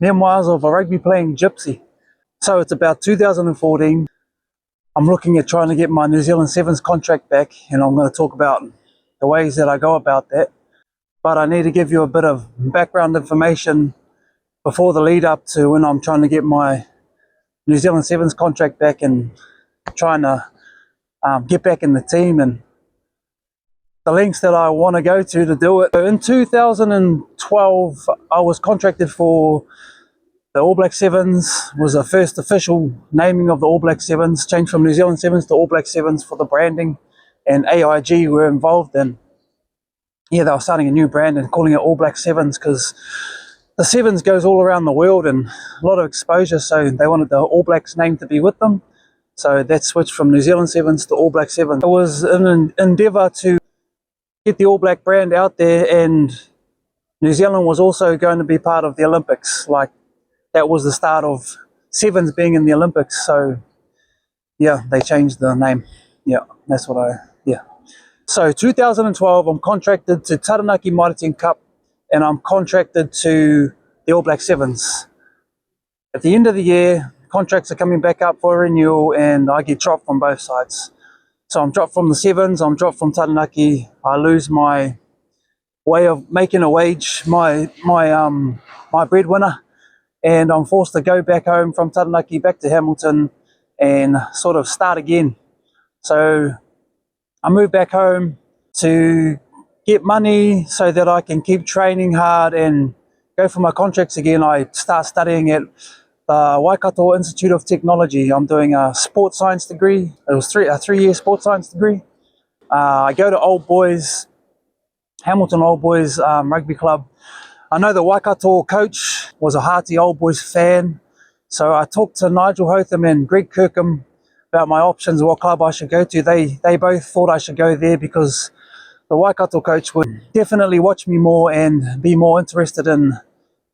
Memoirs of a Rugby Playing Gypsy. So it's about 2014. I'm looking at trying to get my New Zealand Sevens contract back, and I'm going to talk about the ways that I go about that. But I need to give you a bit of background information before the lead up to when I'm trying to get my New Zealand Sevens contract back and trying to get back in the team and the lengths that I want to go to do it. In 2012, I was contracted for the All Black Sevens. Was the first official naming of the All Black Sevens, changed from New Zealand Sevens to All Black Sevens for the branding, and AIG were involved in. Yeah, they were starting a new brand and calling it All Black Sevens because the Sevens goes all around the world and a lot of exposure, so they wanted the All Blacks name to be with them. So that switched from New Zealand Sevens to All Black Sevens. It was an endeavour to get the All Black brand out there, and New Zealand was also going to be part of the Olympics. Like, that was the start of Sevens being in the Olympics. So yeah, they changed the name. Yeah, that's what So 2012, I'm contracted to Taranaki Mitre 10 Cup, and I'm contracted to the All Black Sevens. At the end of the year, contracts are coming back up for renewal, and I get dropped from both sides. So I'm dropped from the Sevens, I'm dropped from Taranaki. I lose my way of making a wage, my breadwinner, and I'm forced to go back home from Taranaki back to Hamilton and sort of start again. So I moved back home to get money so that I can keep training hard and go for my contracts again. I start studying at the Waikato Institute of Technology. I'm doing a sports science degree. It was a three-year sports science degree. I go to Old Boys, Hamilton Old Boys Rugby Club. I know the Waikato coach was a hearty Old Boys fan, so I talked to Nigel Hotham and Greg Kirkham about my options, what club I should go to. They both thought I should go there because the Waikato coach would definitely watch me more and be more interested in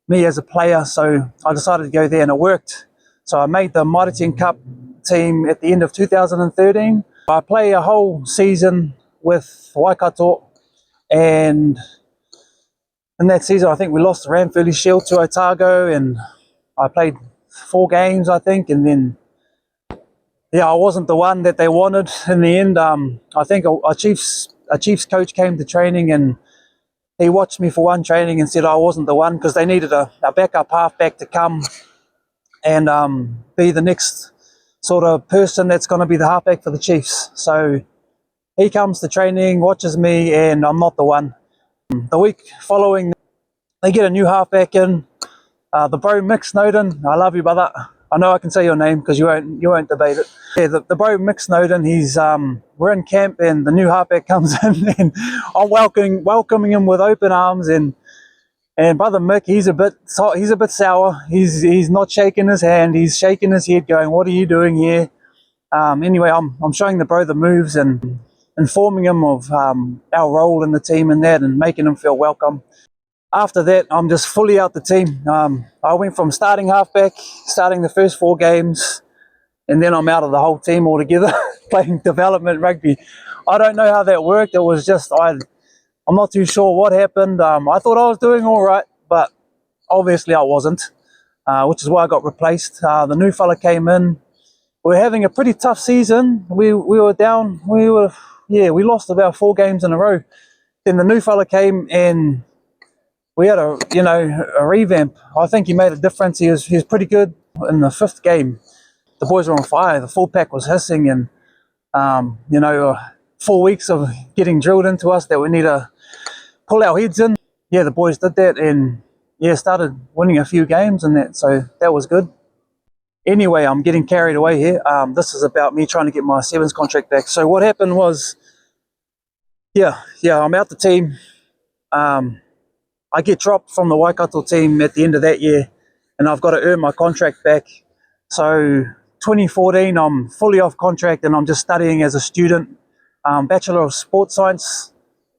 me as a player. So I decided to go there, and it worked. So I made the Mitre 10 Cup team at the end of 2013. I play a whole season with Waikato, and in that season I think we lost the Ranfurly Shield to Otago, and I played 4 games I think, and then I wasn't the one that they wanted in the end. I think a Chiefs coach came to training, and he watched me for one training and said I wasn't the one because they needed a backup halfback to come and be the next sort of person that's going to be the halfback for the Chiefs. So he comes to training, watches me, and I'm not the one. The week following, they get a new halfback in, the bro Mick Snowden. I love you, brother. I know I can say your name because you won't debate it. Yeah, the bro Mick Snowden, we're in camp, and the new halfback comes in, and I'm welcoming him with open arms, and brother Mick, he's a bit sour. He's not shaking his hand, he's shaking his head, going, "What are you doing here?" Anyway, I'm showing the bro the moves and informing him of our role in the team and that, and making him feel welcome. After that, I'm just fully out the team. I went from starting halfback, starting the first 4 games, and then I'm out of the whole team altogether, playing development rugby. I don't know how that worked. It was just, I'm not too sure what happened. I thought I was doing all right, but obviously I wasn't, which is why I got replaced. The new fella came in. We were having a pretty tough season. We were down. We lost about 4 games in a row. Then the new fella came, and we had a revamp. I think he made a difference. He was pretty good in the 5th game. The boys were on fire. The full pack was hissing, and 4 weeks of getting drilled into us that we need to pull our heads in. Yeah, the boys did that, and started winning a few games and that. So that was good. Anyway, I'm getting carried away here. This is about me trying to get my Sevens contract back. So what happened was, I'm out the team. I get dropped from the Waikato team at the end of that year, and I've got to earn my contract back. So 2014, I'm fully off contract, and I'm just studying as a student, Bachelor of Sports Science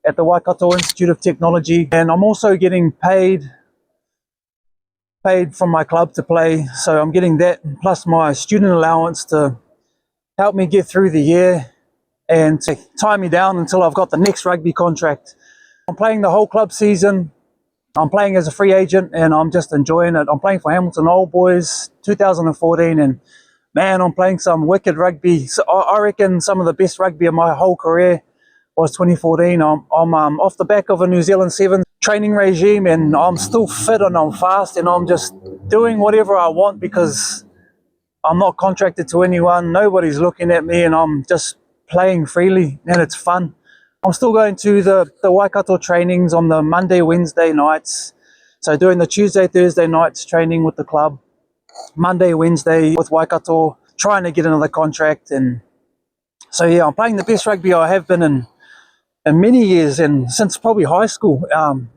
at the Waikato Institute of Technology, and I'm also getting paid from my club to play. So I'm getting that plus my student allowance to help me get through the year and to tie me down until I've got the next rugby contract. I'm playing the whole club season. I'm playing as a free agent and I'm just enjoying it. I'm playing for Hamilton Old Boys 2014, and man, I'm playing some wicked rugby. So I reckon some of the best rugby of my whole career was 2014. I'm off the back of a New Zealand Sevens training regime, and I'm still fit and I'm fast, and I'm just doing whatever I want because I'm not contracted to anyone. Nobody's looking at me, and I'm just playing freely, and it's fun. I'm still going to the Waikato trainings on the Monday, Wednesday nights. So doing the Tuesday, Thursday nights training with the club, Monday, Wednesday with Waikato, trying to get another contract. And so yeah, I'm playing the best rugby I have been in many years, and since probably high school,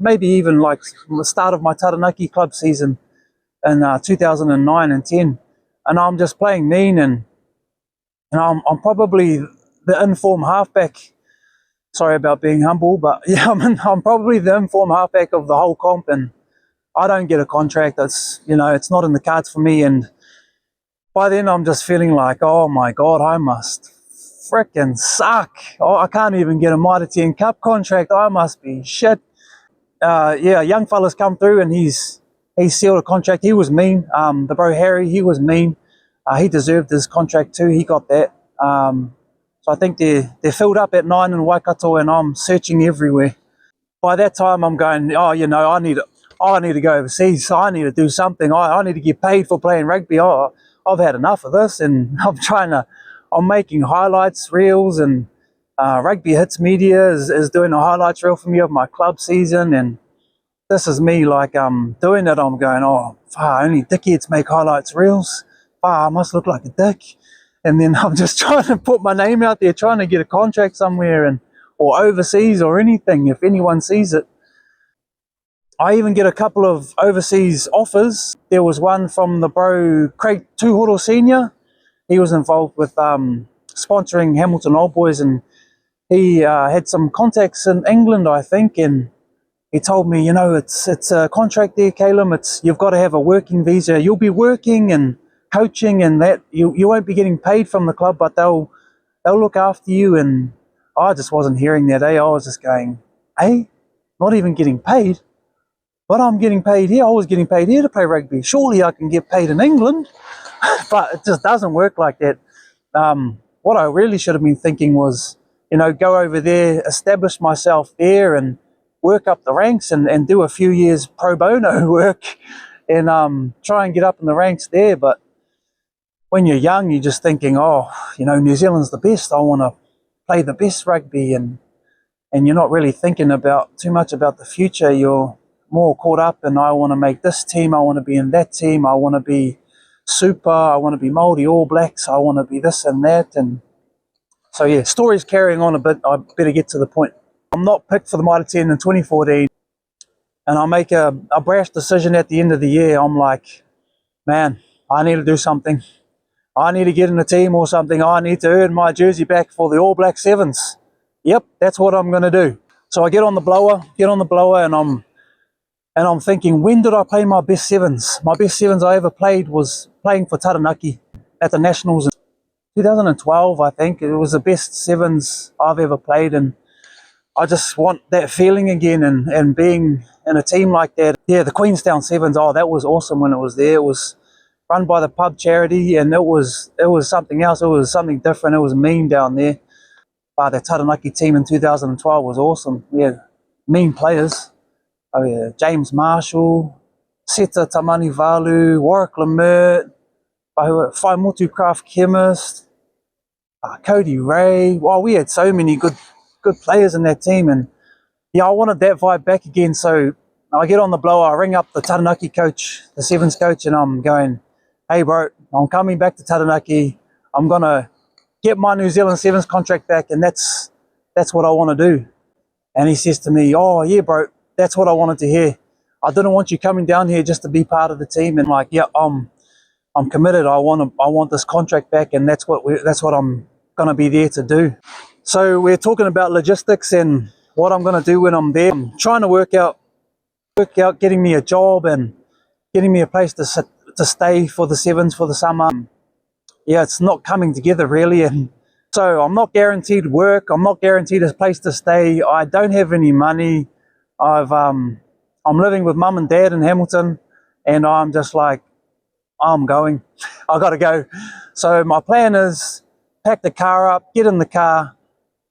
maybe even like the start of my Taranaki club season in 2009 and 10. And I'm just playing mean, and I'm probably the informed halfback. Sorry about being humble, but yeah, I'm probably the informed halfback of the whole comp, and I don't get a contract. That's, it's not in the cards for me. And by then I'm just feeling like, oh my God, I must frickin' suck. Oh, I can't even get a Mitre 10 Cup contract. I must be shit. Yeah, young fella's come through and he's sealed a contract. He was mean. The bro Harry, he was mean. He deserved his contract too. He got that. So I think they're filled up at 9 in Waikato, and I'm searching everywhere. By that time, I'm going, oh, I need to go overseas. So I need to do something. I need to get paid for playing rugby. Oh, I've had enough of this, and I'm making highlights reels, and Rugby Hits Media is doing a highlights reel for me of my club season, and this is me like doing it. I'm going, oh, only dickheads make highlights reels. I must look like a dick. And then I'm just trying to put my name out there, trying to get a contract somewhere, or overseas or anything, if anyone sees it. I even get a couple of overseas offers. There was one from the bro Craig Tuhoro Senior. He was involved with sponsoring Hamilton Old Boys, and he had some contacts in England, I think, and he told me, it's a contract there, Caleb. You've got to have a working visa. You'll be working and coaching, and that you won't be getting paid from the club, but they'll look after you. And I just wasn't hearing that. I was just going, not even getting paid, but I'm getting paid here. I was getting paid here to play rugby. Surely I can get paid in England, but it just doesn't work like that. What I really should have been thinking was, go over there, establish myself there, and work up the ranks, and do a few years pro bono work, and try and get up in the ranks there. But when you're young, you're just thinking, oh, New Zealand's the best. I want to play the best rugby, and you're not really thinking too much about the future. You're more caught up in, I want to make this team, I want to be in that team, I want to be super, I want to be Māori All Blacks, I want to be this and that. And so yeah, story's carrying on a bit. I better get to the point. I'm not picked for the Mitre 10 in 2014, and I make a brash decision at the end of the year. I'm like, man, I need to do something. I need to get in a team or something. I need to earn my jersey back for the All Black Sevens. Yep, that's what I'm going to do. So I get on the blower, and I'm thinking, when did I play my best sevens? My best sevens I ever played was playing for Taranaki at the Nationals in 2012, I think. It was the best sevens I've ever played, and I just want that feeling again, and being in a team like that. Yeah, the Queenstown Sevens, that was awesome when it was there. It was run by the pub charity, and it was something else. It was something different. It was mean down there. But the Taranaki team in 2012 was awesome. We had mean players. Oh yeah, James Marshall, Seta Tamani Valu, Warwick Lemert, Whaimutu Craft Chemist, Cody Ray. Well, we had so many good players in that team, and yeah, I wanted that vibe back again. So I get on the blower, I ring up the Taranaki coach, the Sevens coach, and I'm going, hey bro, I'm coming back to Taranaki. I'm gonna get my New Zealand Sevens contract back, and that's what I want to do. And he says to me, oh yeah bro, that's what I wanted to hear. I didn't want you coming down here just to be part of the team. And like, yeah, I'm committed. I want this contract back, and that's what I'm gonna be there to do. So we're talking about logistics and what I'm gonna do when I'm there. I'm trying to work out getting me a job and getting me a place to stay for the Sevens for the summer. Yeah, it's not coming together really, and so I'm not guaranteed work. I'm not guaranteed a place to stay. I don't have any money. I'm living with mum and dad in Hamilton, and I'm just like, I'm going. I got to go. So my plan is pack the car up, get in the car,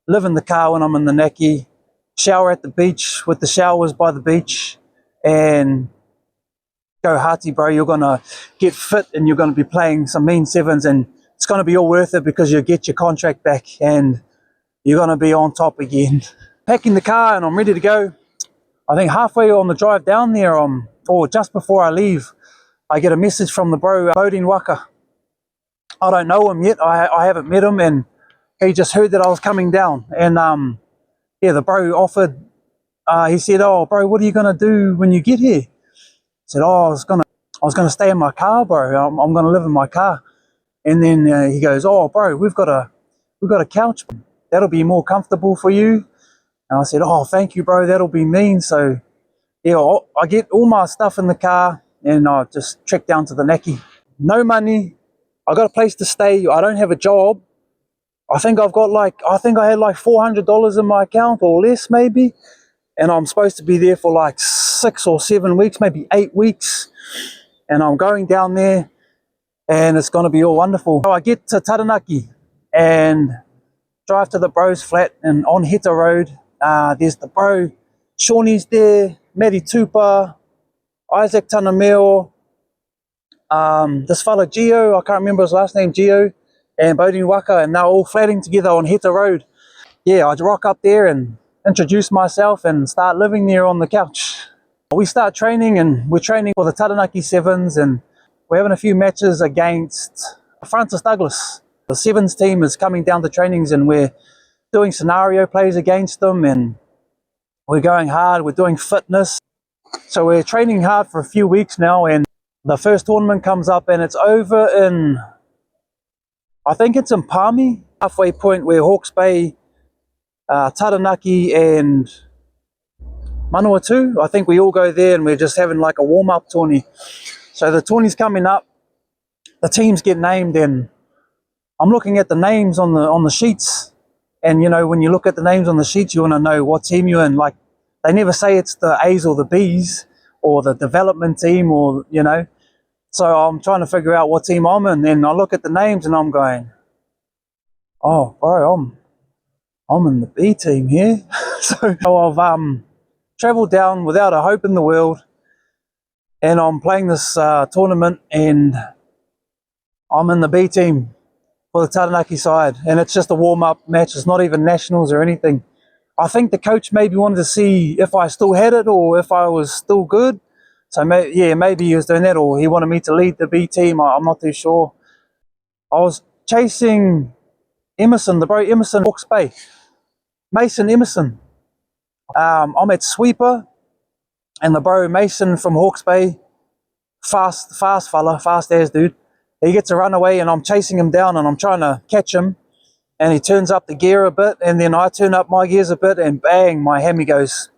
live in the car when I'm in the Naki, shower at the beach with the showers by the beach, and go hearty, bro. You're going to get fit and you're going to be playing some mean sevens, and it's going to be all worth it because you'll get your contract back and you're going to be on top again. Packing the car and I'm ready to go. I think halfway on the drive down there, or just before I leave, I get a message from the bro, Bodine Waka. I don't know him yet. I haven't met him, and he just heard that I was coming down. And yeah, the bro offered, he said, oh, bro, what are you going to do when you get here? I said, oh, I was gonna stay in my car, bro. I'm going to live in my car. And then he goes, oh, bro, we've got a couch. That'll be more comfortable for you. And I said, oh, thank you, bro. That'll be mean. So yeah, I get all my stuff in the car and I just trek down to the Naki. No money. I got a place to stay. I don't have a job. I think I had like $400 in my account or less maybe. And I'm supposed to be there for like 6 or 7 weeks, maybe 8 weeks. And I'm going down there and it's going to be all wonderful. So I get to Taranaki and drive to the bro's flat, and on Heta Road, there's the bro, Shawnee's there, Matty Tupa, Isaac Tanameo, this fella Gio, I can't remember his last name, Gio, and Bodine Waka, and they're all flatting together on Heta Road. Yeah, I'd rock up there and introduce myself and start living there on the couch. We start training, and we're training for the Taranaki Sevens, and we're having a few matches against Francis Douglas. The Sevens team is coming down to trainings, and we're doing scenario plays against them, and we're going hard, we're doing fitness. So we're training hard for a few weeks now, and the first tournament comes up, and it's over in, I think it's in Palmy, halfway point where Hawke's Bay, Taranaki and Manawatu, I think we all go there, and we're just having like a warm-up tourney. So the tourney's coming up, the teams get named, and I'm looking at the names on the sheets, and you know, when you look at the names on the sheets, you want to know what team you're in. Like, they never say it's the A's or the B's or the development team, or you know. So I'm trying to figure out what team I'm in, and I look at the names and I'm going, oh bro, I'm in the B team here. So I've traveled down without a hope in the world, and I'm playing this tournament, and I'm in the B team for the Taranaki side, and it's just a warm-up match. It's not even nationals or anything. I think the coach maybe wanted to see if I still had it or if I was still good. So yeah, maybe he was doing that, or he wanted me to lead the B team. I'm not too sure. I was chasing Emerson, the bro Emerson, Hawke's Bay. Mason Emerson. I'm at sweeper, and the bro Mason from Hawke's Bay, fast fella, fast as dude. He gets a runaway, and I'm chasing him down, and I'm trying to catch him, and he turns up the gear a bit, and then I turn up my gears a bit, and bang, my hammy goes.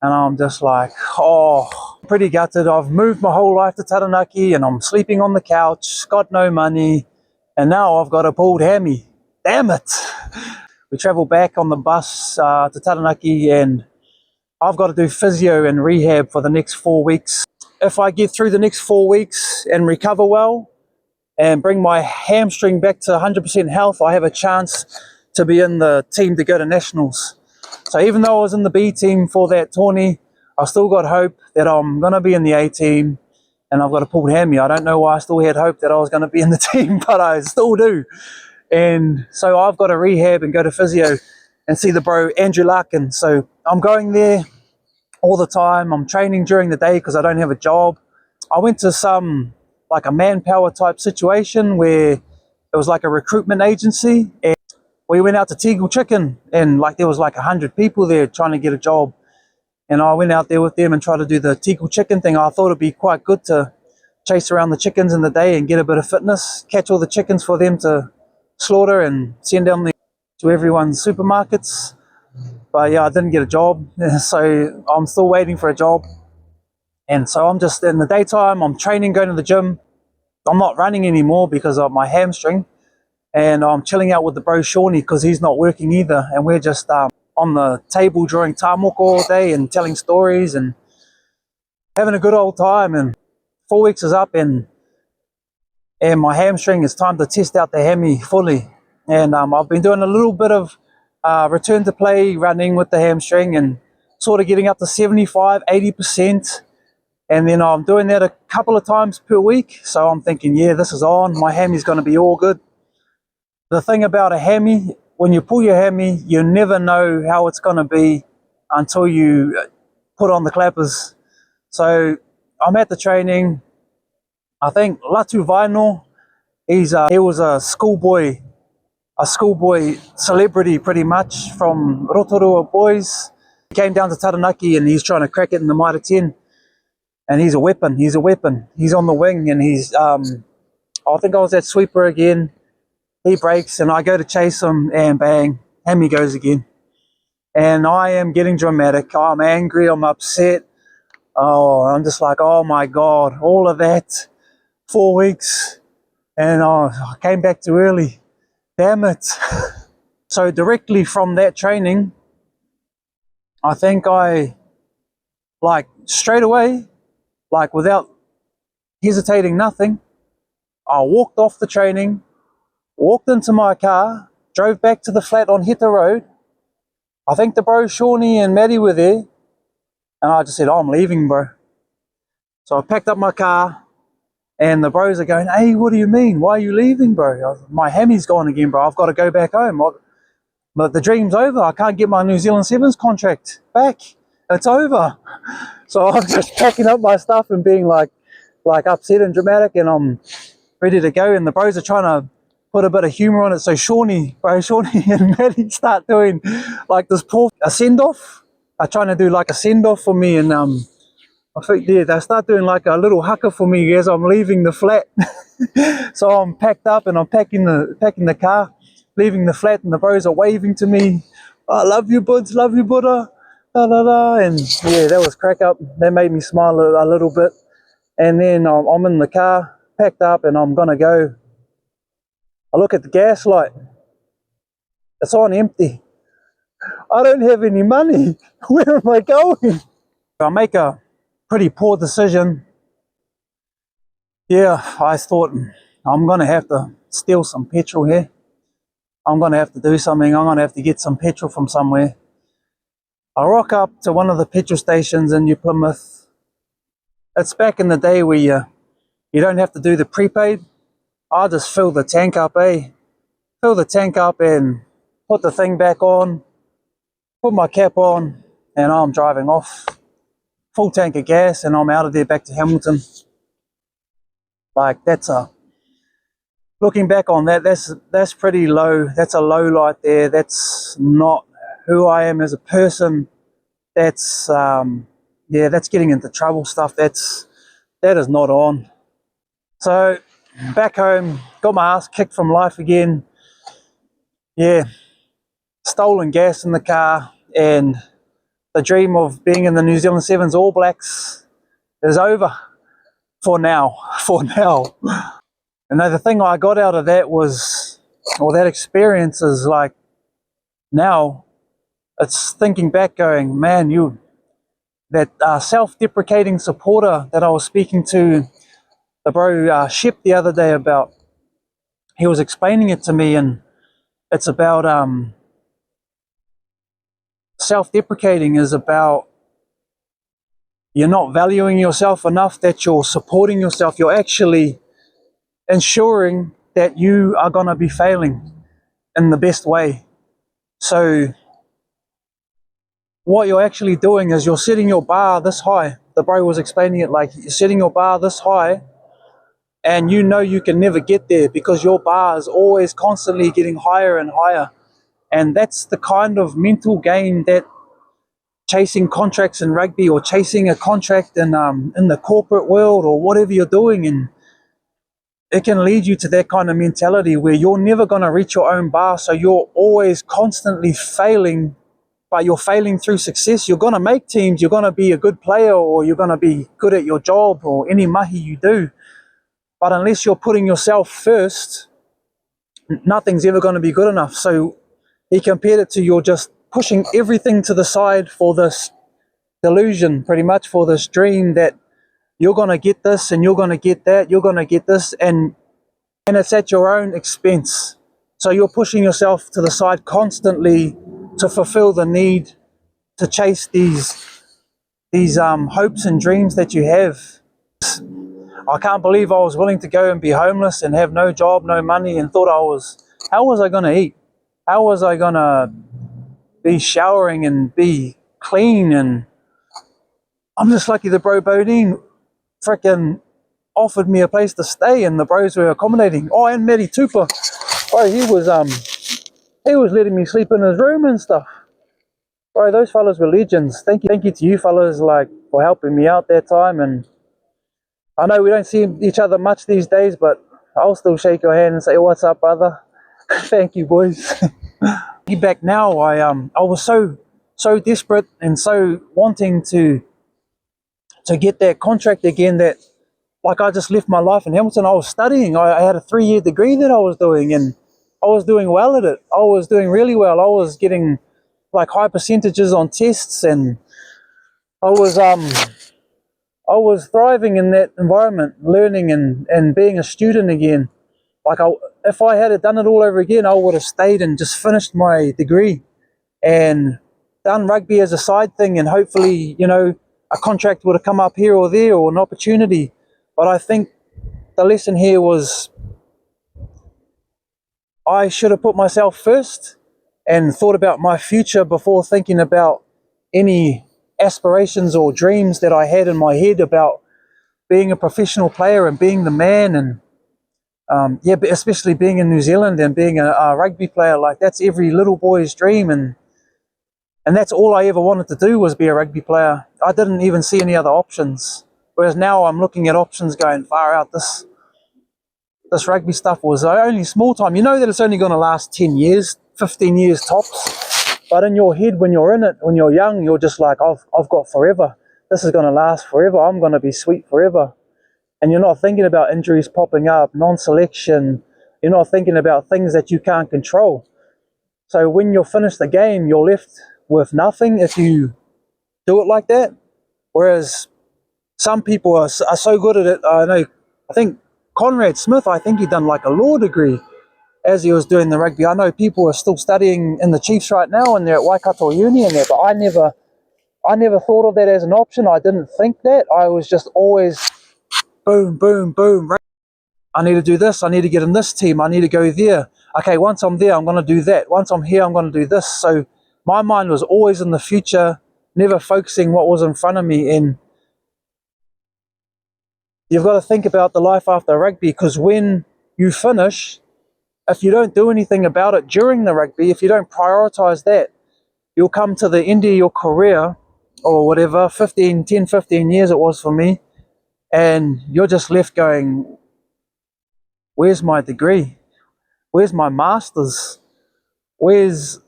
And I'm just like, oh, pretty gutted. I've moved my whole life to Taranaki, and I'm sleeping on the couch, got no money, and now I've got a pulled hammy. Damn it. We travel back on the bus to Taranaki, and I've got to do physio and rehab for the next 4 weeks. If I get through the next 4 weeks and recover well and bring my hamstring back to 100% health, I have a chance to be in the team to go to nationals. So even though I was in the B team for that tourney, I still got hope that I'm going to be in the A team, and I've got a pulled hammy. I don't know why I still had hope that I was going to be in the team, but I still do. And so I've got to rehab and go to physio and see the bro Andrew Larkin. So I'm going there all the time. I'm training during the day because I don't have a job. I went to some like a manpower type situation where it was like a recruitment agency, and we went out to Teagle Chicken, and like there was like 100 people there trying to get a job, and I went out there with them and tried to do the Teagle Chicken thing. I thought it'd be quite good to chase around the chickens in the day and get a bit of fitness, catch all the chickens for them to slaughter and send them to everyone's supermarkets. But yeah, I didn't get a job, so I'm still waiting for a job. And so I'm just in the daytime, I'm training, going to the gym. I'm not running anymore because of my hamstring, and I'm chilling out with the bro Shawnee because he's not working either, and we're just on the table drawing tamoko all day and telling stories, and having a good old time, and 4 weeks is up, and my hamstring, it's time to test out the hammy fully. And I've been doing a little bit of return to play running with the hamstring and sort of getting up to 75–80%. And then I'm doing that a couple of times per week. So I'm thinking, yeah, this is on. My hammy's going to be all good. The thing about a hammy, when you pull your hammy, you never know how it's going to be until you put on the clappers. So I'm at the training. I think Latu Vaino, he was a schoolboy celebrity pretty much from Rotorua Boys. He came down to Taranaki and he's trying to crack it in the Mitre 10. And he's a weapon. He's on the wing, and I think I was at sweeper again. He breaks and I go to chase him, and bang, hammy goes again. And I am getting dramatic. I'm angry, I'm upset. Oh, I'm just like, oh my God, all of that, 4 weeks, and I came back too early. Damn it. So directly from that training, I think I, like straight away, like without hesitating nothing, I walked off the training, walked into my car, drove back to the flat on Hita Road. I think the bros Shawnee and Maddie were there, and I just said, oh, I'm leaving, bro. So I packed up my car, and the bros are going, hey, what do you mean? Why are you leaving, bro? My hammy's gone again, bro. I've got to go back home. But the dream's over. I can't get my New Zealand Sevens contract back. It's over. So I'm just packing up my stuff and being like upset and dramatic, and I'm ready to go. And the bros are trying to put a bit of humour on it. So Shawnee and Maddie start doing like this a send-off. They're trying to do like a send-off for me, and I think they start doing like a little haka for me as I'm leaving the flat. So I'm packed up and I'm packing the car, leaving the flat, and the bros are waving to me. I love you, buds, love you, Buddha. Da, da, da. And yeah, that was crack up. That made me smile a little bit. And then I'm in the car, packed up, and I'm gonna go. I look at the gas light. It's on empty. I don't have any money. Where am I going? I make a pretty poor decision. Yeah, I thought I'm gonna have to steal some petrol here. I'm gonna have to do something. I'm gonna have to get some petrol from somewhere. I rock up to one of the petrol stations in New Plymouth. It's back in the day where you don't have to do the prepaid. I just fill the tank up, Fill the tank up and put the thing back on, put my cap on, and I'm driving off. Full tank of gas, and I'm out of there back to Hamilton. Like, looking back on that, that's pretty low. That's a low light there. That's not who I am as a person. That's that's getting into trouble stuff. That is not on. So back home, got my ass kicked from life again. Yeah, stolen gas in the car, and the dream of being in the New Zealand Sevens All Blacks is over for now. And the thing I got out of that was, or that experience is like, now it's thinking back going, man, that self-deprecating supporter that I was speaking to the bro Ship the other day about, he was explaining it to me, and it's about self-deprecating is about you're not valuing yourself enough, that you're supporting yourself. You're actually ensuring that you are going to be failing in the best way. So what you're actually doing is you're setting your bar this high. The bro was explaining it like, you're setting your bar this high, and you know you can never get there because your bar is always constantly getting higher and higher. And that's the kind of mental game that chasing contracts in rugby, or chasing a contract in the corporate world, or whatever you're doing, and it can lead you to that kind of mentality where you're never going to reach your own bar. So you're always constantly failing, but you're failing through success. You're going to make teams, you're going to be a good player, or you're going to be good at your job, or any mahi you do. But unless you're putting yourself first, nothing's ever going to be good enough. So he compared it to, you're just pushing everything to the side for this delusion, pretty much, for this dream that you're going to get this and you're going to get that, you're going to get this, and it's at your own expense. So you're pushing yourself to the side constantly to fulfill the need to chase these hopes and dreams that you have. I can't believe I was willing to go and be homeless and have no job, no money, and thought how was I going to eat? How was I going to be showering and be clean? And I'm just lucky the bro Bodine frickin' offered me a place to stay, and the bros were accommodating. Oh, and Matty Tupper, bro, he was letting me sleep in his room and stuff. Bro, those fellas were legends. Thank you to you fellas, like, for helping me out that time. And I know we don't see each other much these days, but I'll still shake your hand and say, "What's up, brother?" Thank you, boys. Back now, I was so desperate and so wanting to get that contract again, that like I just left my life in Hamilton. I was studying. I had a 3-year degree that I was doing, and I was doing well at it. I was doing really well. I was getting like high percentages on tests, and I was thriving in that environment, learning and being a student again. Like, if I had done it all over again, I would have stayed and just finished my degree and done rugby as a side thing, and hopefully, a contract would have come up here or there, or an opportunity. But I think the lesson here was I should have put myself first and thought about my future before thinking about any aspirations or dreams that I had in my head about being a professional player and being the man. And but especially being in New Zealand and being a rugby player, like, that's every little boy's dream, and that's all I ever wanted to do, was be a rugby player. I didn't even see any other options, whereas now I'm looking at options going, far out, this rugby stuff was only small time. You know that it's only going to last 10 years, 15 years tops, but in your head, when you're in it, when you're young, you're just like, I've got forever. This is going to last forever. I'm going to be sweet forever. And you're not thinking about injuries popping up, non-selection. You're not thinking about things that you can't control. So when you're finished the game, you're left with nothing if you do it like that. Whereas some people are so good at it. I think Conrad Smith, I think he done like a law degree as he was doing the rugby. I know people are still studying in the Chiefs right now, and they're at Waikato Uni and there, but I never thought of that as an option. I didn't think that. I was just always boom, boom, boom. I need to do this. I need to get in this team. I need to go there. Okay, once I'm there, I'm going to do that. Once I'm here, I'm going to do this. So my mind was always in the future, never focusing what was in front of me. And you've got to think about the life after rugby, because when you finish, if you don't do anything about it during the rugby, if you don't prioritize that, you'll come to the end of your career, or whatever, 10, 15 years it was for me, and you're just left going, where's my degree? Where's my master's? Where's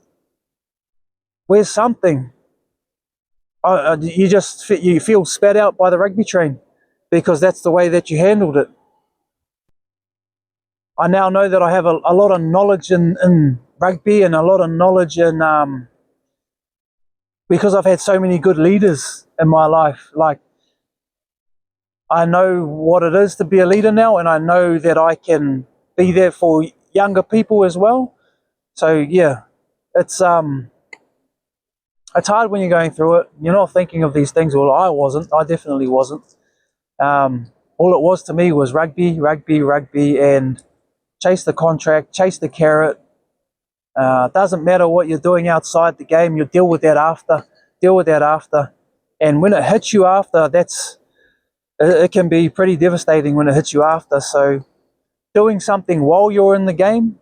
something? You feel spat out by the rugby train, because that's the way that you handled it. I now know that I have a lot of knowledge in rugby, and a lot of knowledge in because I've had so many good leaders in my life. Like, I know what it is to be a leader now, and I know that I can be there for younger people as well. So yeah, it's hard when you're going through it. You're not thinking of these things. Well, I wasn't. I definitely wasn't. All it was to me was rugby, and chase the contract, chase the carrot. Doesn't matter what you're doing outside the game. You deal with that after. And when it hits you after, it can be pretty devastating when it hits you after. So doing something while you're in the game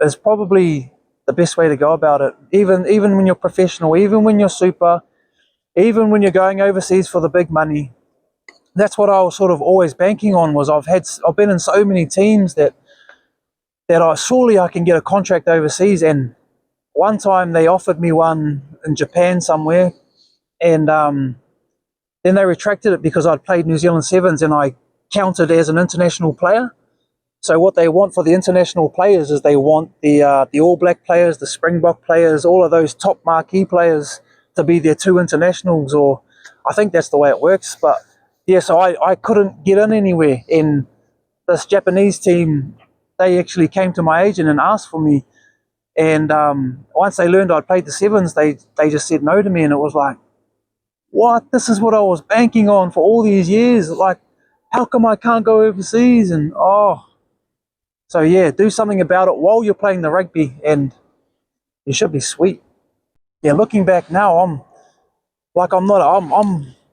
is probably the best way to go about it. Even when you're professional, even when you're super, even when you're going overseas for the big money. That's what I was sort of always banking on. Was I've been in so many teams that surely I can get a contract overseas. And one time they offered me one in Japan somewhere, and then they retracted it because I'd played New Zealand Sevens and I counted as an international player. So what they want for the international players is they want the All Black players, the Springbok players, all of those top marquee players to be their two internationals, or I think that's the way it works. But yeah, so I couldn't get in anywhere. And this Japanese team, they actually came to my agent and asked for me. And once they learned I'd played the sevens, they just said no to me. And it was like, what? This is what I was banking on for all these years. Like, how come I can't go overseas? And so yeah, do something about it while you're playing the rugby, and you should be sweet. Yeah, looking back now,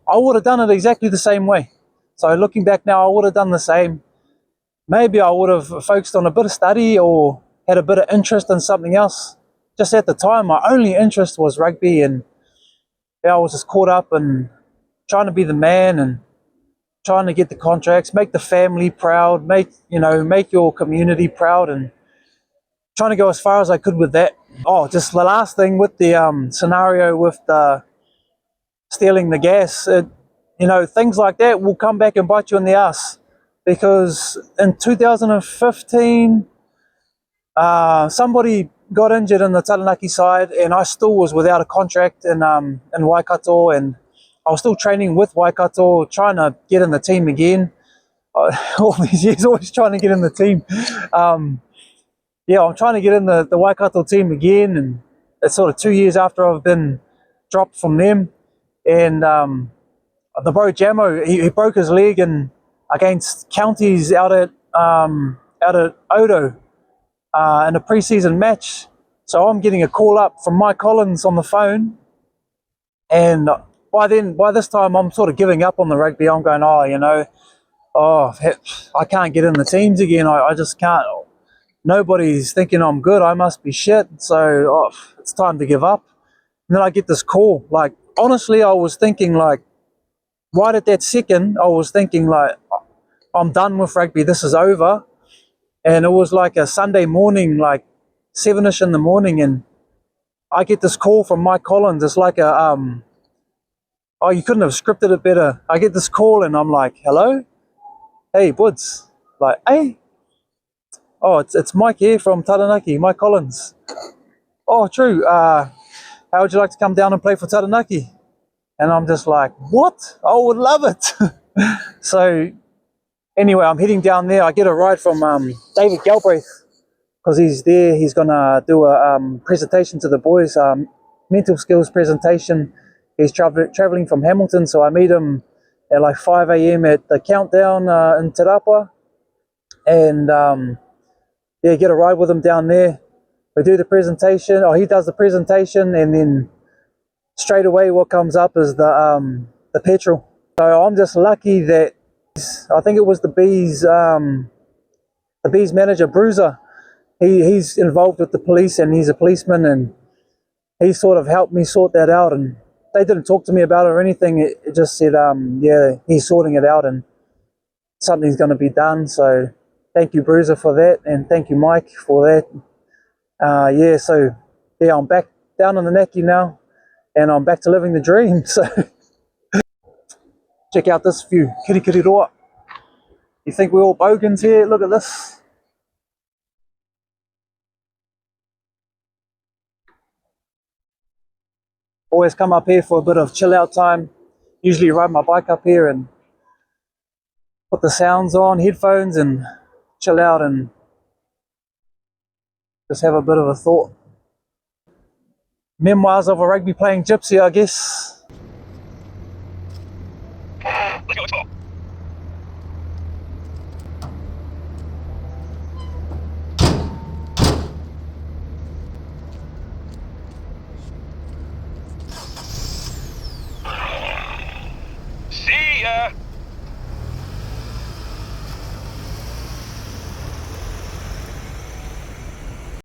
I would have done it exactly the same way. So looking back now, I would have done the same. Maybe I would have focused on a bit of study or had a bit of interest in something else. Just at the time, my only interest was rugby, and yeah, I was just caught up in trying to be the man and trying to get the contracts, make the family proud, make your community proud, and trying to go as far as I could with that. Oh, just the last thing with the scenario with the stealing the gas, things like that will come back and bite you in the ass. Because in 2015, somebody got injured in the Taranaki side, and I still was without a contract in Waikato, and I was still training with Waikato, trying to get in the team again. All these years, always trying to get in the team. Yeah, I'm trying to get in the Waikato team again, and it's sort of 2 years after I've been dropped from them. And the bro Jamo, he broke his leg against counties out at Odo in a preseason match. So I'm getting a call up from Mike Collins on the phone, and by this time I'm sort of giving up on the rugby. I'm going, I can't get in the teams again. I just can't. Nobody's thinking I'm good. I must be shit. So it's time to give up. And then I get this call. Like, honestly, I was thinking, like, right at that second, I was thinking, like, I'm done with rugby. This is over. And it was like a Sunday morning, like 7ish in the morning, and I get this call from Mike Collins. It's like you couldn't have scripted it better. I get this call, and I'm like, hello? Hey, buds. Like, hey? Oh, it's Mike here from Taranaki, Mike Collins. Oh, true. How would you like to come down and play for Taranaki? And I'm just like, what? I would love it. So anyway, I'm heading down there. I get a ride from David Galbraith, because he's there. He's going to do a presentation to the boys, mental skills presentation. He's traveling from Hamilton, so I meet him at like 5 a.m. at the Countdown in Te Rapa. And get a ride with him down there. We do the presentation. He does the presentation, and then straight away what comes up is the petrol. So I'm just lucky that I think it was the Bees manager, Bruiser. He's involved with the police, and he's a policeman, and he sort of helped me sort that out. And they didn't talk to me about it or anything. It just said, he's sorting it out, and something's going to be done. So thank you, Bruiser, for that, and thank you, Mike, for that. I'm back down on the Naki now, and I'm back to living the dream. So check out this view, Kirikiriroa. You think we're all bogans here? Look at this. Always come up here for a bit of chill out time. Usually ride my bike up here and put the sounds on, headphones, and chill out and just have a bit of a thought. Memoirs of a rugby playing gypsy, I guess. Let's go. See ya!